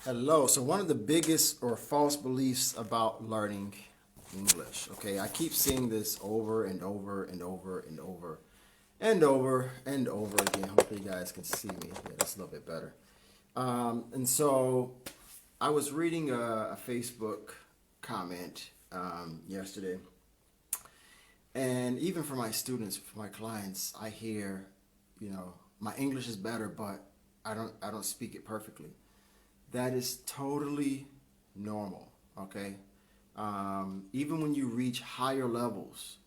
Hello. So one of the biggest or false beliefs about learning English. Okay, I keep seeing this over and over and over and over and over and over again. Hopefully you guys can see me. Yeah, that's a little bit better. And so I was reading a Facebook comment yesterday, and even for my students, for my clients, I hear, my English is better, but I don't speak it perfectly. That is totally normal, okay? Even when you reach higher levels,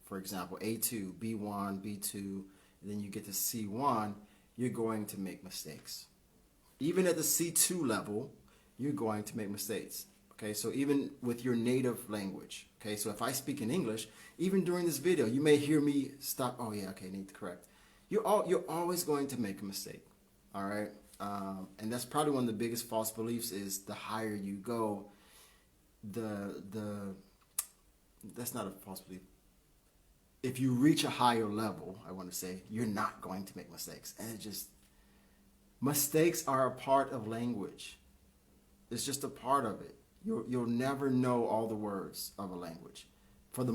for example, A2, B1, B2, then you get to C1, you're going to make mistakes. Even at the C2 level, you're going to make mistakes. Okay, so even with your native language, okay, so if I speak in English, even during this video, you may hear me stop. Oh yeah, okay, need to correct. You're always going to make a mistake. All right, and that's probably one of the biggest false beliefs is the higher you go, the that's not a false belief. If you reach a higher level, I want to say you're not going to make mistakes, and mistakes are a part of language. It's just a part of it. You'll never know all the words of a language. For the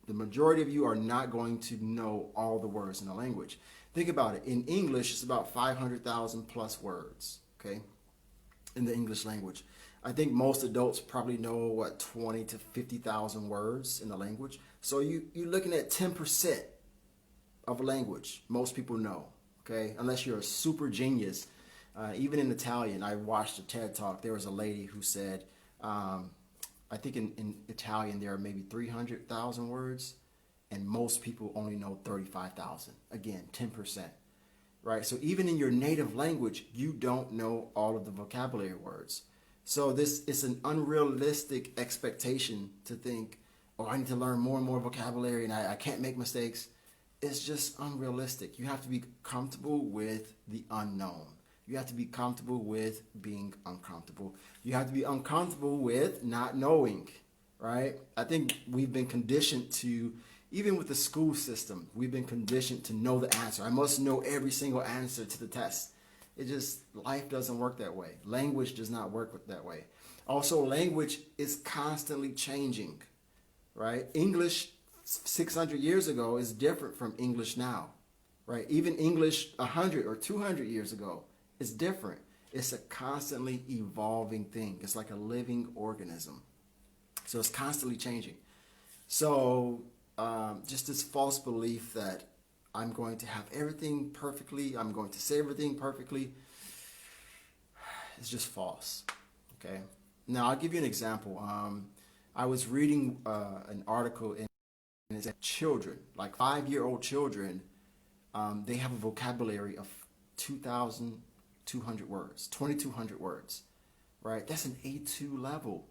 majority of you are not going to know all the words in a language. Think about it. In English, it's about 500,000 plus words, okay, in the English language. I think most adults probably know, 20 to 50,000 words in the language. So you're looking at 10% of a language most people know, okay, unless you're a super genius. Even in Italian, I watched a TED Talk. There was a lady who said, I think in Italian there are maybe 300,000 words, and most people only know 35,000. Again, 10%. Right? So even in your native language, you don't know all of the vocabulary words. So this is an unrealistic expectation to think, oh, I need to learn more and more vocabulary and I can't make mistakes. It's just unrealistic. You have to be comfortable with the unknown. You have to be comfortable with being uncomfortable. You have to be uncomfortable with not knowing, right? I think we've been conditioned to, even with the school system, we've been conditioned to know the answer. I must know every single answer to the test. Life doesn't work that way. Language does not work that way. Also, language is constantly changing, right? English 600 years ago is different from English now, right? Even English 100 or 200 years ago is different. It's a constantly evolving thing. It's like a living organism. So it's constantly changing. So just this false belief that I'm going to have everything perfectly, I'm going to say everything perfectly, it's just false. Okay. Now I'll give you an example. I was reading an article and it said children, like 5-year-old children, they have a vocabulary of 2,200 words, 2,200 words, right? That's an A2 level.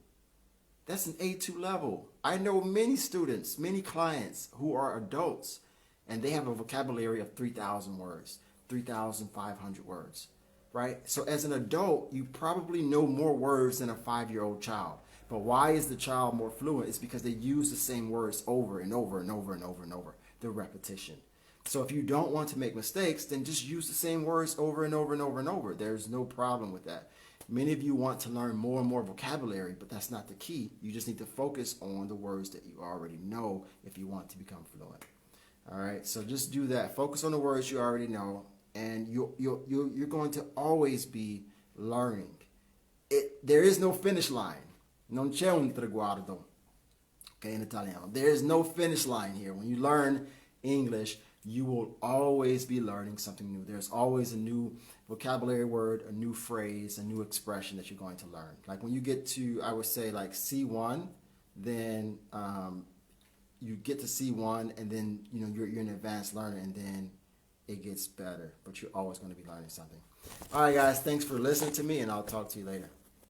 That's an A2 level. I know many students, many clients who are adults, and they have a vocabulary of 3,000 words, 3,500 words, right? So as an adult, you probably know more words than a 5-year-old child. But why is the child more fluent? It's because they use the same words over and over and over and over and over, the repetition. So if you don't want to make mistakes, then just use the same words over and over and over and over. There's no problem with that. Many of you want to learn more and more vocabulary, but that's not the key. You just need to focus on the words that you already know if you want to become fluent. All right, so just do that. Focus on the words you already know, and you're going to always be learning. There is no finish line. Non c'è un traguardo. Okay, in Italiano. There is no finish line here. When you learn English, you will always be learning something new. There's always a new vocabulary word, a new phrase, a new expression that you're going to learn. Like when you get to, I would say like C1, then you get to C1 and then you're an advanced learner and then it gets better. But you're always going to be learning something. All right, guys, thanks for listening to me and I'll talk to you later.